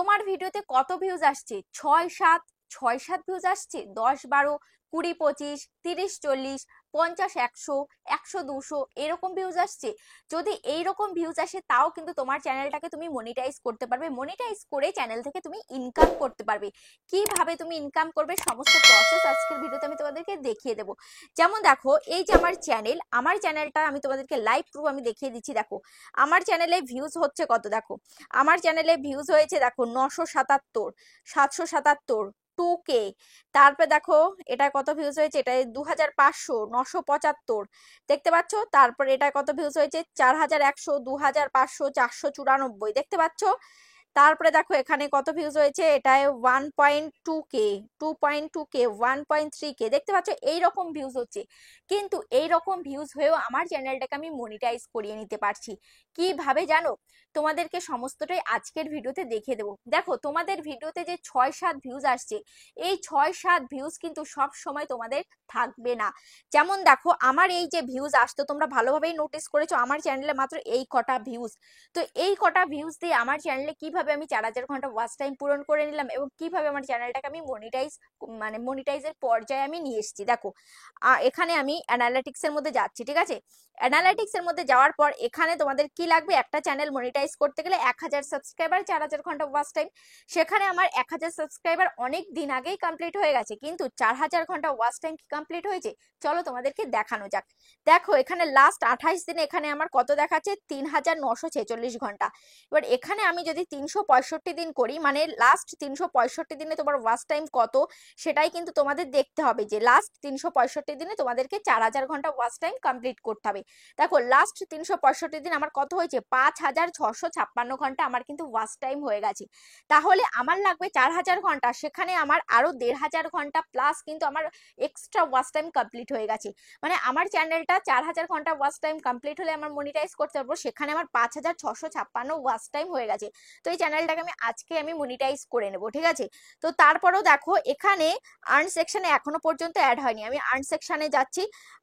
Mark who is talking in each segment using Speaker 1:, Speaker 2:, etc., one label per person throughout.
Speaker 1: তোমার ভিডিওতে কত ভিউজ আসছে? 6-7 ভিউজ আসছে, 10-12, 20-25, 30-40, 50-100, 100-200 এরকম ভিউজ আসছে। যদি এইরকম ভিউজ আসে তাও কিন্তু তোমার চ্যানেলটাকে তুমি মনিটাইজ করতে পারবে। মনিটাইজ করে চ্যানেল থেকে তুমি ইনকাম করতে পারবে। কিভাবে তুমি ইনকাম করবে সমস্ত প্রসেস আজকের ভিডিওতে আমি তোমাদেরকে দেখিয়ে দেবো। যেমন দেখো, এই যে আমার চ্যানেলটা আমি তোমাদেরকে লাইভ প্রুফ আমি দেখিয়ে দিচ্ছি। দেখো আমার চ্যানেলে ভিউজ হচ্ছে কত। দেখো আমার চ্যানেলে ভিউজ হয়েছে, দেখো 977, 777, 2K। তারপরে দেখো এটা কত ভিউজ হয়েছে, এটা 2500, 975 দেখতে পাচ্ছ। তারপরে এটা কত ভিউজ হয়েছে, 4100, 2500, 494 দেখতে পাচ্ছ। তারপরে দেখো এখানে কত ভিউজ হয়েছে, এটায় 1.2K, 2.2K, 1.3K দেখতে পাচ্ছ। এইরকম ভিউজ হচ্ছে, কিন্তু এইরকম ভিউজ হয়েও আমার চ্যানেলটাকে আমি মনিটাইজ করিয়ে নিতে পারছি। কিভাবে জানো? তোমাদেরকে সমস্তটাই আজকের ভিডিওতে দেখিয়ে দেবো। দেখো তোমাদের ভিডিওতে যে 6-7 ভিউজ আসছে, এই 6-7 ভিউজ কিন্তু সব সময় তোমাদের থাকবে না। যেমন দেখো আমার এই যে ভিউজ আসতো, তোমরা ভালোভাবেই নোটিস করেছো আমার চ্যানেলে মাত্র এই কটা ভিউজ। তো এই কটা ভিউজ দিয়ে আমার চ্যানেলে কিভাবে আমি 4000 ঘন্টা ওয়াচ টাইম পূরণ করে নিলাম এবং কিভাবে আমার চ্যানেলটাকে আমি মনিটাইজের পর্যায়ে আমি নিয়ে এসেছি। দেখো এখানে আমি অ্যানালিটিক্স এর মধ্যে যাচ্ছি, ঠিক আছে। অ্যানালিটিক্স এর মধ্যে যাওয়ার পর এখানে তোমাদের কি লাগবে, একটা চ্যানেল মনিটাইজ করতে গেলে 1000 সাবস্ক্রাইবার, 4000 ঘন্টা ওয়াচ টাইম। সেখানে আমার 1000 সাবস্ক্রাইবার অনেক দিন আগেই কমপ্লিট হয়ে গেছে, কিন্তু 4000 ঘন্টা ওয়াচ টাইম কি কমপ্লিট হয়েছে? চলো তোমাদেরকে দেখানো যাক। দেখো এখানে লাস্ট 28 দিনে এখানে আমার কত দেখাচ্ছে, 3946 ঘন্টা। এবার এখানে আমি যদি 365 দিন করি, মানে লাস্ট 365 দিনে তোমার ওয়াচ টাইম কত সেটাই কিন্তু তোমাদের দেখতে হবে, যে লাস্ট 365 দিনে তোমাদেরকে 4000 ঘন্টা ওয়াচ টাইম কমপ্লিট করতে হবে। দেখো লাস্ট 365 দিন আমার কত হয়েছে, 5656 ঘন্টা আমার কিন্তু ওয়াচ টাইম হয়ে গেছে। তাহলে আমার লাগবে 4000 ঘন্টা, সেখানে আমার আরো 1500 ঘন্টা প্লাস কিন্তু আমার এক্সট্রা ওয়াচ টাইম কমপ্লিট হয়ে গেছে। মানে আমার চ্যানেলটা 4000 ঘন্টা ওয়াচ টাইম কমপ্লিট হলে আমার মনিটাইজ করতে পারবো, সেখানে আমার 5656 ওয়াচ টাইম হয়ে গেছে। তো এই চ্যানেলটাকে আমি মনিটাইজ করে নেবো, ঠিক আছে। তো তারপরেও দেখো এখানে আর্ন সেকশনে এখনো পর্যন্ত অ্যাড হয়নি, আমি আর্ন সেকশনে যাচ্ছি।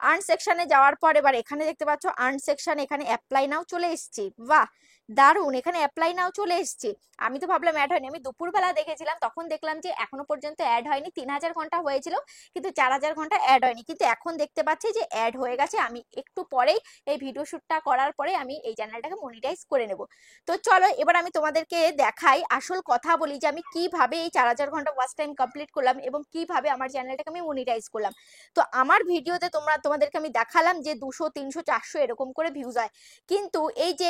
Speaker 1: আর্ন সেকশনে যাওয়ার পর এবার এখানে দেখতে পাচ্ছ আর্ন সেকশন, এখানে অ্যাপ্লাই নাও চলে এসেছি। বাহ দারুন, এখানে অ্যাপ্লাই নাও চলে এসেছে। আমি তো ভাবলাম অ্যাড হয়নি, আমি দুপুরবেলা দেখেছিলাম, তখন দেখলাম যে এখনো পর্যন্ত অ্যাড হয়নি। 3000 ঘন্টা হয়েছিল কিন্তু 4000 ঘন্টা অ্যাড হয়নি, কিন্তু এখন দেখতে পাচ্ছি যে অ্যাড হয়ে গেছে। আমি একটু পরেই এই ভিডিও শুটটা করার পরে আমি এই চ্যানেলটাকে মনিটাইজ করে নেব। তো চলো এবার আমি তোমাদেরকে দেখাই, আসল কথা বলি যে আমি কিভাবে এই 4000 ঘন্টা ওয়াচ টাইম কমপ্লিট করলাম এবং কিভাবে আমার চ্যানেলটাকে আমি মনিটাইজ করলাম। তো আমার ভিডিওতে তোমাদেরকে আমি দেখালাম যে 200, 300, 400 এরকম করে ভিউজ হয়, কিন্তু এই যে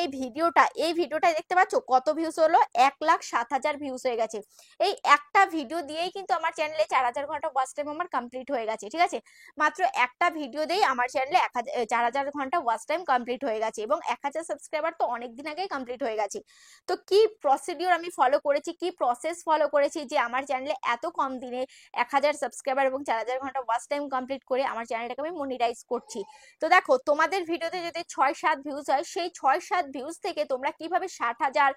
Speaker 1: এই ভিডিওটা দেখতে পাচ্ছ কত ভিউজ হলো, 1,07,000 ভিউজ হয়ে গেছে। এই একটা ভিডিও দিয়েই কিন্তু আমার চ্যানেলে 4000 ঘন্টা ওয়াচ টাইম আমার কমপ্লিট হয়ে গেছে, ঠিক আছে। মাত্র একটা ভিডিও দিয়েই আমার চ্যানেলে 4000 ঘন্টা ওয়াচ টাইম কমপ্লিট হয়ে গেছে এবং 1000 সাবস্ক্রাইবার তো অনেকদিন আগেই কমপ্লিট হয়ে গেছে। তো কি প্রসিডিওর আমি ফলো করেছি, কি প্রসেস ফলো করেছি যে আমার চ্যানেলে এত কম দিনে 1000 সাবস্ক্রাইবার এবং 4000 ঘন্টা ওয়াচ টাইম কমপ্লিট করে আমার চ্যানেলটাকে আমি মনিটাইজ করছি। তো দেখো তোমাদের ভিডিওতে যদি 6-7 ভিউজ হয়, সেই 6-7 ভিউজ থেকে তোমরা কিভাবে 60,000,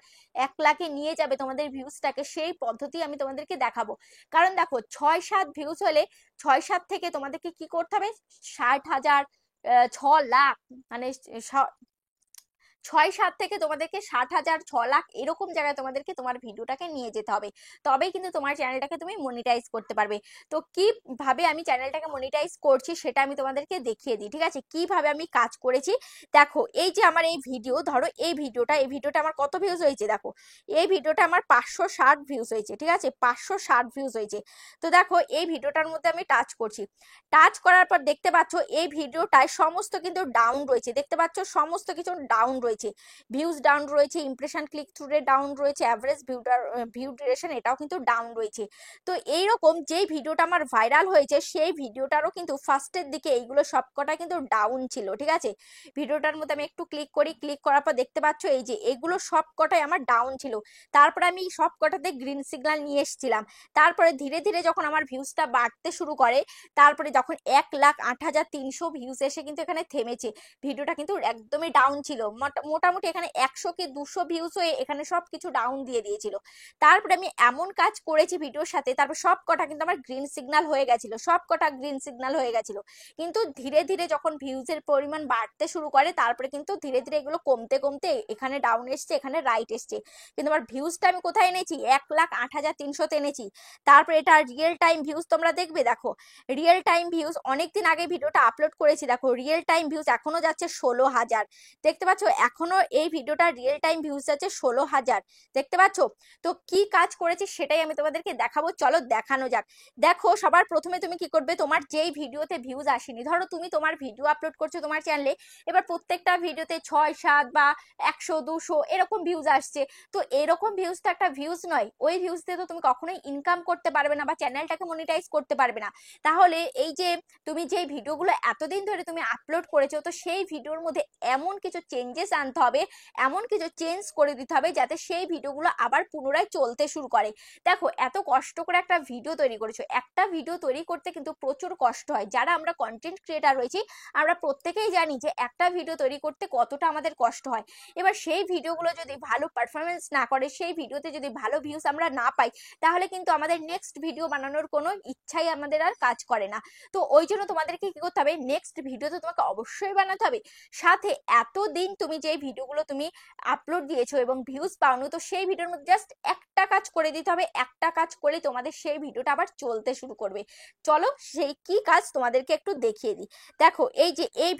Speaker 1: 1 লাখে নিয়ে যাবে তোমাদের ভিউজটাকে, সেই পদ্ধতি আমি তোমাদেরকে দেখাবো। কারণ দেখো 6-7 ভিউজ হলে 6-7 থেকে তোমাদেরকে কি করতে হবে, 60,000, 6 লাখ, মানে 6-7 থেকে তোমাদেরকে 60,000, 6 লাখ এরকম জায়গায় তোমাদেরকে তোমার ভিডিওটাকে নিয়ে যেতে হবে, তবেই কিন্তু তোমার চ্যানেলটাকে তুমি মনিটাইজ করতে পারবে। তো কিভাবে আমি চ্যানেলটাকে মনিটাইজ করছি সেটা আমি তোমাদেরকে দেখিয়ে দিই, ঠিক আছে, কিভাবে আমি কাজ করেছি। দেখো এই যে আমার এই ভিডিও, ধরো এই ভিডিওটা আমার কত ভিউজ হয়েছে, দেখো এই ভিডিওটা আমার 560 ভিউজ হয়েছে, ঠিক আছে, 560 ভিউজ হয়েছে। তো দেখো এই ভিডিওটার মধ্যে আমি টাচ করছি, টাচ করার পর দেখতে পাচ্ছ এই ভিডিওটায় সমস্ত কিন্তু ডাউন রয়েছে, দেখতে পাচ্ছ সমস্ত কিছু ডাউন রয়েছে, ভিউজ ডাউন রয়েছে, impression click through rate down রয়েছে, অ্যাভারেজ ভিউ ডিউরেশন এটাও কিন্তু ডাউন রয়েছে। তো এইরকম যেই ভিডিওটা আমার ভাইরাল হয়েছে সেই ভিডিওটারও কিন্তু ফার্স্টের দিকে এইগুলো সবকটা কিন্তু ডাউন ছিল, ঠিক আছে। ভিডিওটার মধ্যে আমি একটু ক্লিক করি, ক্লিক করার পর দেখতে পাচ্ছ এই যে এগুলো সবকটাই আমার ডাউন ছিল। তারপরে আমি সবকটাতে গ্রিন সিগন্যাল নিয়ে এসেছিলাম। তারপরে ধীরে ধীরে যখন আমার ভিউজটা বাড়তে শুরু করে, তারপরে যখন 1,08,300 ভিউজ এসে কিন্তু এখানে থেমেছে, ভিডিওটা কিন্তু একদমই ডাউন ছিল, মোটামুটি এখানে 100 কি 200 ভিউজ হয়ে এখানে সবকিছু ডাউন দিয়ে দিয়েছিল। তারপরে আমি এমন কাজ করেছি ভিডিওর সাথে, তারপর সব কটা কিন্তু আমার গ্রিন সিগন্যাল হয়ে গেছিল, সব কটা গ্রিন সিগন্যাল হয়ে গেছিল। কিন্তু ধীরে ধীরে যখন ভিউজের পরিমাণ বাড়তে শুরু করে তারপরে কিন্তু ধীরে ধীরে এগুলো কমতে কমতে এখানে ডাউন এসছে, এখানে রাইট এসছে। কিন্তু আমার ভিউজটা আমি কোথায় এনেছি, 1,08,300 এনেছি। তারপরে এটা রিয়েল টাইম ভিউজ তোমরা দেখবে, দেখো রিয়েল টাইম ভিউজ অনেকদিন আগে ভিডিওটা আপলোড করেছি, দেখো রিয়েল টাইম ভিউজ এখনো যাচ্ছে 16,000। দেখতে পাচ্ছ এখনো এই ভিডিওটা রিয়েল টাইম ভিউজ যাচ্ছে 16,000, দেখতে পাচ্ছ। তো কি কাজ করেছি সেটাই আমি তোমাদেরকে দেখাবো, চলো দেখানো যাক। দেখো সবার প্রথমে তুমি কি করবে, তোমার যেই ভিডিওতে ভিউজ আসেনি, ধরো তুমি তোমার ভিডিও আপলোড করছো তোমার চ্যানেলে, এবার প্রত্যেকটা ভিডিওতে 6-7 বা 100-200 এরকম ভিউজ আসছে। তো এরকম ভিউজ তো একটা ভিউজ নয়, ওই ভিউজ দিয়ে তো তুমি কখনোই ইনকাম করতে পারবে না বা চ্যানেলটাকে মনিটাইজ করতে পারবে না। তাহলে এই যে তুমি যে ভিডিওগুলো এতদিন ধরে তুমি আপলোড করেছো, তো সেই ভিডিওর মধ্যে এমন কিছু চেঞ্জেস আনতে হবে, এমন কিছু চেঞ্জ করে দিতে হবে যাতে সেই ভিডিওগুলো আবার পুনরায় চলতে শুরু করে। দেখো এত কষ্ট করে একটা ভিডিও তৈরি করেছো, একটা ভিডিও তৈরি করতে কিন্তু প্রচুর কষ্ট হয়। যারা আমরা কন্টেন্ট ক্রিয়েটার রয়েছি আমরা প্রত্যেকেই জানি যে একটা ভিডিও তৈরি করতে কতটা আমাদের কষ্ট হয়। এবার সেই ভিডিওগুলো যদি ভালো পারফরমেন্স না করে, সেই ভিডিওতে যদি ভালো ভিউজ আমরা না পাই, তাহলে কিন্তু আমাদের নেক্সট ভিডিও বানানোর কোনো ইচ্ছাই আমাদের আর কাজ করে না। তো ওই জন্য তোমাদেরকে কি করতে হবে, নেক্সট ভিডিও তো তোমাকে অবশ্যই বানাতে হবে। সাথে এতদিন তুমি যে ভিডিওগুলো তুমি আপলোড দিয়েছো এবং ভিউজ পাওনি, তো সেই ভিডিওর মধ্যে জাস্ট একটা কাজ করে দিতে হবে, একটা কাজ করলে তোমাদের সেই ভিডিওটা আবার চলতে শুরু করবে। চলো সেই কি কাজ তোমাদেরকে একটু দেখিয়ে দিই। দেখো এই যে এই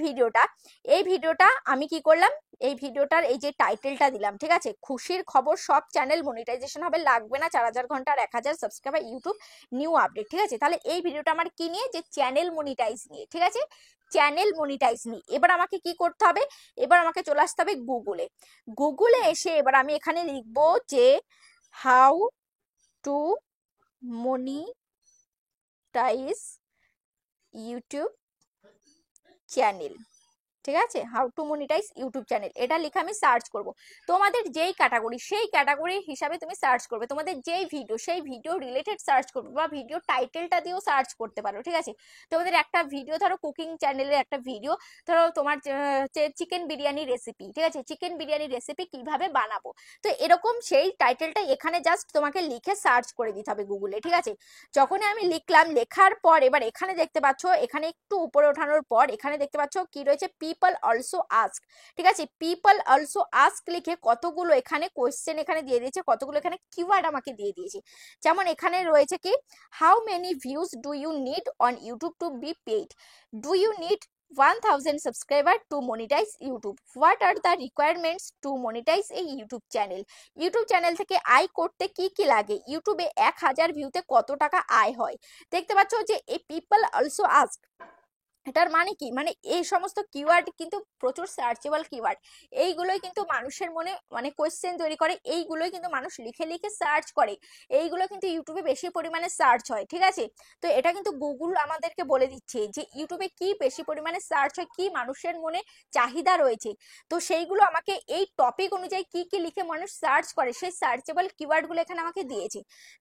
Speaker 1: ভিডিওটা আমি কি করলাম, এই ভিডিওটার এই যে টাইটেলটা দিলাম, ঠিক আছে, খুশির খবর সব চ্যানেল মনিটাইজেশন হবে, লাগবে না 4000 ঘন্টা আর 1000 সাবস্ক্রাইবার, ইউটিউব নিউ আপডেট। ঠিক আছে, তাহলে এই ভিডিওটা আমার কি নিয়ে, যে চ্যানেল মনিটাইজ নিয়ে। ঠিক আছে, চ্যানেল মনিটাইজ নিয়ে এবার আমাকে কি করতে হবে, এবার আমাকে চলে আসতে হবে গুগলে। গুগলে এসে এবার আমি এখানে লিখবো যে how to monetize YouTube channel. ঠিক আছে, how to monetize YouTube channel, এটা লিখে আমি সার্চ করব। তোমাদের যেই ক্যাটাগরি সেই ক্যাটাগরি হিসাবে তুমি সার্চ করবে, তোমাদের যেই ভিডিও সেই ভিডিও রিলেটেড সার্চ করবে, বা ভিডিও টাইটেলটা দিয়েও সার্চ করতে পারো। ঠিক আছে, তোমাদের একটা ভিডিও ধরো কুকিং চ্যানেলের একটা ভিডিও, ধরো তোমার চিকেন বিরিয়ানি রেসিপি, ঠিক আছে, চিকেন বিরিয়ানি রেসিপি কিভাবে বানাবো, তো এরকম সেই টাইটেলটা এখানে জাস্ট তোমাকে লিখে সার্চ করে দিতে হবে গুগলে। ঠিক আছে, যখনই আমি লিখলাম, লেখার পর এবার এখানে দেখতে পাচ্ছ, এখানে একটু উপরে ওঠানোর পর এখানে দেখতে পাচ্ছ কি রয়েছে, পিপল অলসো আস্ক। ঠিক আছে, পিপল অলসো আস্ক লিখে কতগুলো এখানে কোয়েশ্চেন এখানে দিয়ে দিয়েছে, কতগুলো এখানে কিওয়ার্ড আমাকে দিয়ে দিয়েছে। যেমন এখানে রয়েছে কি, how many views do you need on YouTube to be paid, do you need 1000 subscriber to monetize YouTube, what are the requirements to monetize a YouTube channel, YouTube channel থেকে আয় করতে কি কি লাগে, ইউটিউবে 1000 ভিউতে কত টাকা আয় হয়। দেখতে পাচ্ছ যে এই পিপল অলসো আস্ক, এটার মানে কি, মানে এই সমস্ত কিওয়ার্ড কিন্তু প্রচুর সার্চেবল কিওয়ার্ড, এইগুলোই কিন্তু মানুষের মনে মানে কোয়েশ্চেন তৈরি করে, এইগুলোই কিন্তু মানুষ লিখে লিখে সার্চ করে, এইগুলো কিন্তু ইউটিউবে বেশি পরিমাণে সার্চ হয়। ঠিক আছে, তো এটা কিন্তু গুগল আমাদেরকে বলে দিচ্ছে যে ইউটিউবে কি বেশি পরিমাণে সার্চ হয়, কি মানুষের মনে চাহিদা রয়েছে, তো সেইগুলো আমাকে এই টপিক অনুযায়ী কি কি লিখে মানুষ সার্চ করে সেই সার্চেবল কিওয়ার্ডগুলো এখানে আমাকে দিয়েছে।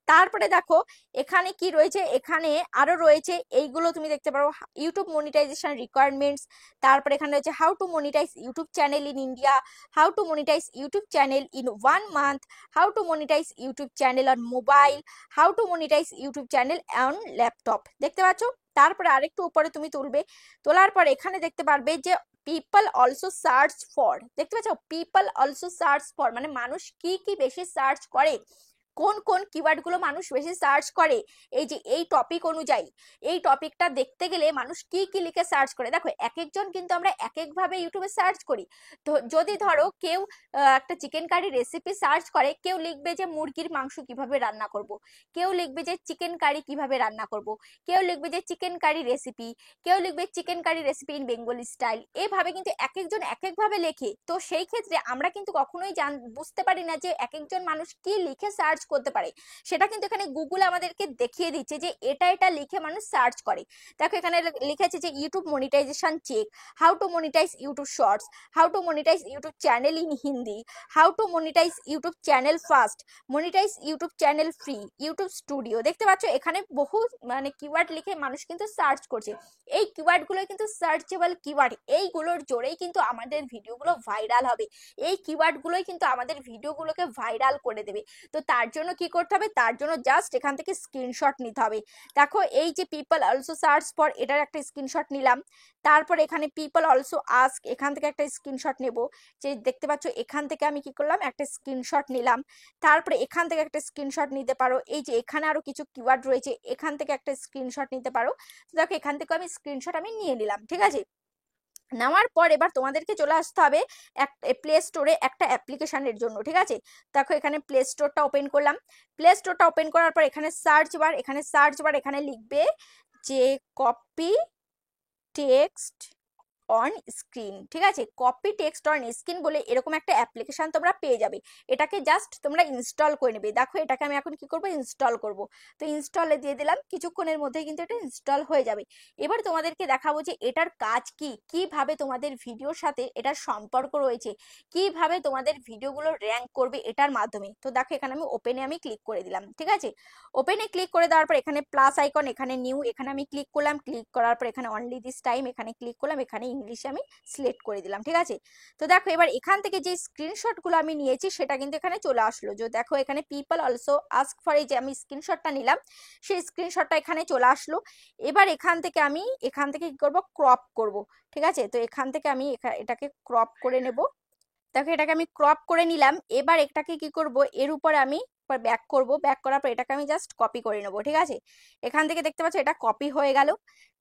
Speaker 1: তারপরে দেখো এখানে কি রয়েছে, এখানে আরো রয়েছে, এইগুলো তুমি দেখতে পারো, ইউটিউব মনিটাইজেশন রিকোয়ারমেন্টস, তারপরে এখানে রয়েছে how to monetize YouTube channel in India, how to monetize YouTube channel in 1 month, how to monetize YouTube channel on mobile, how to monetize YouTube channel on laptop. দেখতে পাচ্ছ, তারপরে আরেকটু উপরে তুমি তুলবে, তোলার পর এখানে দেখতে পারবে যে পিপল অলসো সার্চ ফর, দেখতে পাচ্ছ, পিপল অলসো সার্চ ফর মানে মানুষ কি কি বেশি সার্চ করে, কোন কোন কিওয়ার্ড গুলো মানুষ বেশি সার্চ করে, এই যে এই টপিক অনুযায়ী, এই টপিকটা দেখতে গেলে মানুষ কি কি লিখে সার্চ করে। দেখো এক একজন কিন্তু আমরা এক এক ভাবে ইউটিউবে সার্চ করি। তো যদি ধরো কেউ একটা চিকেন কারি রেসিপি সার্চ করে, কেউ লিখবে যে মুরগির মাংস কিভাবে রান্না করব, কেউ লিখবে যে চিকেন কারি কিভাবে রান্না করব, কেউ লিখবে যে চিকেন কারি রেসিপি, কেউ লিখবে chicken curry recipe in Bengali style, এভাবে কিন্তু এক একজন এক এক ভাবে লেখে। তো সেই ক্ষেত্রে আমরা কিন্তু কখনোই বুঝতে পারি না যে এক একজন মানুষ কি লিখে সার্চ করতে পারে, সেটা কিন্তু এখানে গুগলে আমাদেরকে দেখিয়ে দিচ্ছে যে এটা এটা লিখে মানুষ সার্চ করে। দেখো এখানে লিখেছে যে YouTube monetization check, how to monetize YouTube shorts, how to monetize YouTube channel in Hindi, how to monetize YouTube channel fast, monetize YouTube channel free, YouTube studio. দেখতে পাচ্ছ এখানে বহু মানে কিওয়ার্ড লিখে মানুষ কিন্তু সার্চ করছে। এই কিওয়ার্ড গুলো কিন্তু সার্চেবল কিওয়ার্ড, এইগুলোর জোরেই কিন্তু আমাদের ভিডিওগুলো ভাইরাল হবে, এই কিওয়ার্ড গুলোই কিন্তু আমাদের ভিডিওগুলোকে ভাইরাল করে দেবে। তো তার জন্য কি করতে হবে, তার জন্য জাস্ট এখান থেকে স্ক্রিনশট নিতে হবে। দেখো এই যে পিপল অলসো সার্চ ফর, এটার একটা স্ক্রিনশট নিলাম। তারপর এখানে পিপল অলসো আস্ক, এখান থেকে একটা স্ক্রিনশট নেব। যে দেখতে পাচ্ছ এখান থেকে আমি কি করলাম, একটা স্ক্রিনশট নিলাম। তারপরে এখান থেকে একটা স্ক্রিনশট নিতে পারো, এই যে এখানে আরো কিছু কিওয়ার্ড রয়েছে, এখান থেকে একটা স্ক্রিনশট নিতে পারো। দেখো এখান থেকে আমি স্ক্রিনশট আমি নিয়ে নিলাম, ঠিক আছে। নেওয়ার পর এবার তোমাদেরকে চলে আসতে হবে প্লে স্টোরে একটা অ্যাপ্লিকেশনের জন্য, ঠিক আছে। দেখো এখানে প্লে স্টোরটা ওপেন করলাম। প্লে স্টোরটা ওপেন করার পর এখানে সার্চ বার, এখানে লিখবে যে কপি টেক্সট অন স্ক্রিন, ঠিক আছে। কপি টেক্সট অন স্ক্রিন বলে এরকম একটা অ্যাপ্লিকেশন তোমরা পেয়ে যাবে। এটাকে জাস্ট তোমরা ইনস্টল করে নেবে। দেখো এটাকে আমি এখন কি করব, ইনস্টল করব। তো ইনস্টলে দিয়ে দিলাম, কিছুক্ষণের মধ্যে কিন্তু এটা ইনস্টল হয়ে যাবে। এবার তোমাদেরকে দেখাবো যে এটার কাজ কি, কিভাবে তোমাদের ভিডিওর সাথে এটার সম্পর্ক রয়েছে, কিভাবে তোমাদের ভিডিওগুলো র্যাঙ্ক করবে এটার মাধ্যমে। তো দেখো এখানে আমি ওপেনে আমি ক্লিক করে দিলাম, ঠিক আছে। ওপেনে ক্লিক করে দেওয়ার পর এখানে প্লাস আইকন, এখানে নিউ, এখানে আমি ক্লিক করলাম। ক্লিক করার পর এখানে অনলি দিস টাইম, এখানে ক্লিক করলাম। এখানে ইংলিশে আমি সিলেক্ট করে দিলাম, ঠিক আছে। তো দেখো এবার এখান থেকে যে স্ক্রিনশট গুলো আমি নিয়েছি সেটা কিন্তু এখানে চলে আসলো। যে দেখো এখানে পিপল অলসো আস্ক ফর, এই যে আমি স্ক্রিনশটটা নিলাম সেই স্ক্রিনশটটা এখানে চলে আসলো। এবার এখান থেকে কি করব, ক্রপ করব, ঠিক আছে। তো এখান থেকে আমি এটাকে ক্রপ করে নেব। দেখো এটাকে আমি ক্রপ করে নিলাম। এবার এটাকে কি করব, এর উপরে আমি ব্যাক করব। ব্যাক করার পর এটাকে আমি জাস্ট কপি করে নেব, ঠিক আছে। এখান থেকে দেখতে পাচ্ছ এটা কপি হয়ে গেল,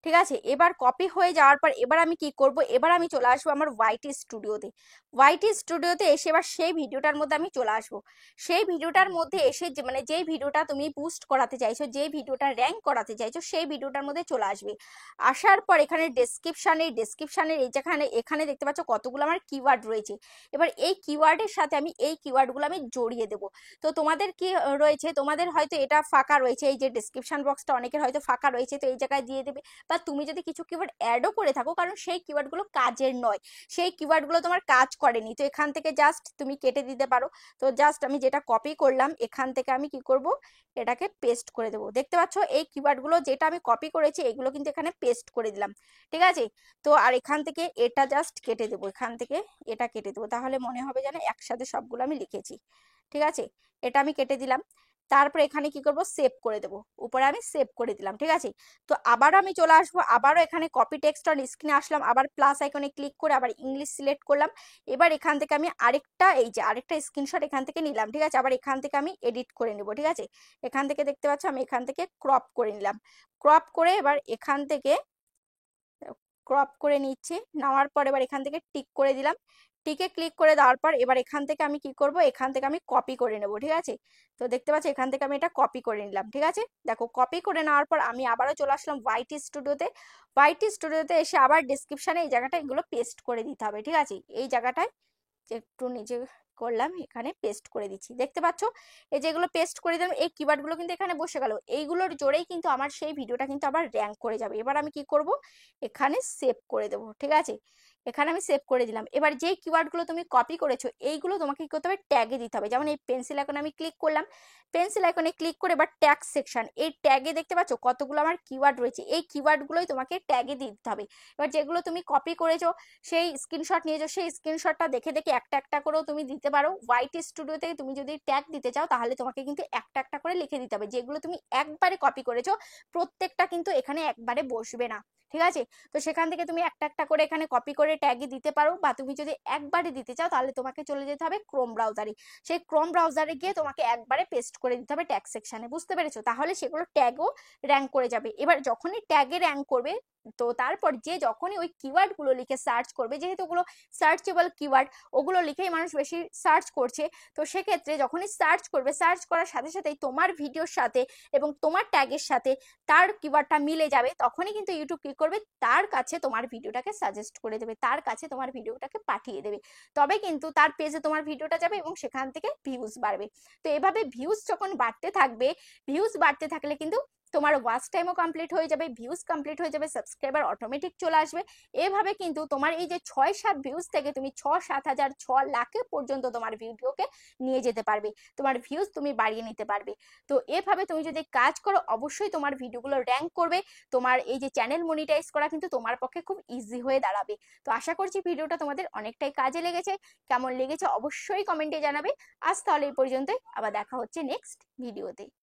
Speaker 1: ঠিক আছে। এবার কপি হয়ে যাওয়ার পর এবার আমি কি করব, এবার আমি চলে আসবো আমার ওয়াইটি স্টুডিওতে। ওয়াইটি স্টুডিওতে এসে এবার সেই ভিডিওটার মধ্যে আমি চলে আসবো। সেই ভিডিওটার মধ্যে এসে মানে যেই ভিডিওটা তুমি বুস্ট করাতে চাইছো, যেই ভিডিওটা র্যাঙ্ক করাতে চাইছো, সেই ভিডিওটার মধ্যে চলে আসবে। আসার পর এখানে ডেসক্রিপশনের এই যেখানে এখানে দেখতে পাচ্ছ কতগুলো আমার কিওয়ার্ড রয়েছে। এবার এই কিওয়ার্ডের সাথে আমি এই কিওয়ার্ডগুলো আমি জড়িয়ে দেবো। তো তোমাদের কি রয়েছে, তোমাদের হয়তো এটা ফাঁকা রয়েছে, এই যে ডেসক্রিপশন বক্সটা অনেকের হয়তো ফাঁকা রয়েছে, তো এই জায়গায় দিয়ে দেবে। বা তুমি যদি কিছু কিওয়ার্ড অ্যাডও করে থাকো, কারণ সেই কিওয়ার্ডগুলো কাজের নয়, সেই কিওয়ার্ডগুলো তোমার কাজ করেনি, তো এখান থেকে জাস্ট তুমি কেটে দিতে পারো। তো জাস্ট আমি যেটা কপি করলাম এখান থেকে আমি কি করব, এটাকে পেস্ট করে দেবো। দেখতে পাচ্ছ এই কিওয়ার্ডগুলো যেটা আমি কপি করেছি এগুলো কিন্তু এখানে পেস্ট করে দিলাম, ঠিক আছে। তো আর এখান থেকে এটা জাস্ট কেটে দেবো, এখান থেকে এটা কেটে দেবো, তাহলে মনে হবে যেন একসাথে সবগুলো আমি লিখেছি, ঠিক আছে। এটা আমি কেটে দিলাম। তারপর এখানে কি করব, সেভ করে দেবো। উপরে আমি সেভ করে দিলাম, ঠিক আছে। তো আবারও আমি চলে আসবো, আবারও এখানে কপি টেক্সট অন স্ক্রিনে আসলাম, আবার প্লাস আইকনে ক্লিক করে আবার ইংলিশ সিলেক্ট করলাম। এবার এখান থেকে আমি আরেকটা স্ক্রিনশট এখান থেকে নিলাম, ঠিক আছে। আবার এখান থেকে আমি এডিট করে নেব, ঠিক আছে। এখান থেকে দেখতে পাচ্ছ আমি এখান থেকে ক্রপ করে নিলাম। ক্রপ করে এবার এখান থেকে ক্রপ করে নিচ্ছি। নেওয়ার পর এবার এখান থেকে টিক করে দিলাম। টিকে ক্লিক করে দেওয়ার পর এবার এখান থেকে আমি কি করব, এখান থেকে আমি কপি করে নেব, ঠিক আছে। তো দেখতে পাচ্ছ এখান থেকে আমি এটা কপি করে নিলাম, ঠিক আছে। দেখো কপি করে নেওয়ার পর আমি আবারও চলে আসলাম ওয়াইটি স্টুডিওতে। ওয়াইটি স্টুডিওতে এসে আবার ডেসক্রিপশনে এই জায়গাটা এগুলো পেস্ট করে দিতে হবে, ঠিক আছে। এই জায়গাটায় একটু নিচে করলাম, এখানে পেস্ট করে দিচ্ছি। দেখতে পাচ্ছ এই যেগুলো পেস্ট করে দিলাম, এই কিওয়ার্ডগুলো কিন্তু এখানে বসে গেল। এইগুলোর জোরেই কিন্তু আমার সেই ভিডিওটা কিন্তু আবার র্যাঙ্ক করে যাবে। এবার আমি কি করব, এখানে সেভ করে দেবো, ঠিক আছে। এখানে আমি সেভ করে দিলাম। এবার যেই কিওয়ার্ডগুলো তুমি কপি করেছো এইগুলো তোমাকে কি করতে হবে, ট্যাগে দিতে হবে। যেমন এই পেন্সিল আইকনে আমি ক্লিক করলাম, পেন্সিল আইকনে ক্লিক করে এবার ট্যাগ সেকশন, এই ট্যাগে দেখতে পাচ্ছ কতগুলো আমার কিওয়ার্ড রয়েছে, এই কিওয়ার্ডগুলোই তোমাকে ট্যাগে দিতে হবে। এবার যেগুলো তুমি কপি করেছো, সেই স্ক্রিনশট নিয়েছো, সেই স্ক্রিনশটটা দেখে দেখে একটা একটা করেও তুমি দিতে পারো। ওয়াইটি স্টুডিওতে তুমি যদি ট্যাগ দিতে চাও তাহলে তোমাকে কিন্তু একটা একটা করে লিখে দিতে হবে। যেগুলো তুমি একবারে কপি করেছো প্রত্যেকটা কিন্তু এখানে একবারে বসবে না, ঠিক আছে। তো সেখান থেকে তুমি একটা একটা করে এখানে কপি করে ট্যাগে দিতে পারো, বা তুমি যদি একবারে দিতে চাও তাহলে তোমাকে চলে যেতে হবে ক্রোম ব্রাউজারে। সেই ক্রোম ব্রাউজারে গিয়ে তোমাকে একবারে পেস্ট করে দিতে হবে ট্যাগ সেকশনে, বুঝতে পেরেছো। তাহলে সেগুলো ট্যাগও র্যাঙ্ক করে যাবে। এবার যখনই ট্যাগে র্যাঙ্ক করবে, তো তারপর যে যখনই ওই কিওয়ার্ড গুলো লিখে সার্চ করবে, যেহেতু ওগুলো সার্চেবল কিওয়ার্ড, ওগুলো লিখেই মানুষ বেশি সার্চ করছে, তো সেক্ষেত্রে যখনই সার্চ করবে, সার্চ করার সাথে সাথেই তোমার ভিডিওর সাথে এবং তোমার ট্যাগের সাথে তার কিওয়ার্ডটা মিলে যাবে, তখনই কিন্তু ইউটিউব কি করবে, তার কাছে তোমার ভিডিওটাকে সাজেস্ট করে দেবে, তার কাছে তোমার ভিডিওটাকে পাঠিয়ে দেবে, তবে কিন্তু তার পেজে তোমার ভিডিওটা যাবে এবং সেখান থেকে ভিউজ বাড়বে। তো এভাবে ভিউজ যখন বাড়তে থাকবে, ভিউজ বাড়তে থাকলে কিন্তু তোমার ওয়াচ টাইমও কমপ্লিট হয়ে যাবে, ভিউজ কমপ্লিট হয়ে যাবে, সাবস্ক্রাইবার অটোমেটিক চলে আসবে। এভাবে কিন্তু তোমার এই যে 6-7 ভিউজ থেকে তুমি 6-7 হাজার 6 লাখে পর্যন্ত তোমার ভিডিওকে নিয়ে যেতে পারবে, তোমার ভিউজ তুমি বাড়িয়ে নিতে পারবে। তো এভাবে তুমি যদি কাজ করো, অবশ্যই তোমার ভিডিওগুলো র্যাঙ্ক করবে, তোমার এই যে চ্যানেল মনিটাইজ করা কিন্তু তোমার পক্ষে খুব ইজি হয়ে দাঁড়াবে। তো আশা করছি ভিডিওটা তোমাদের অনেকটাই কাজে লেগেছে। কেমন লেগেছে অবশ্যই কমেন্টে জানাবে। আজ তাহলে এই পর্যন্তই, আবার দেখা হচ্ছে নেক্সট ভিডিওতে।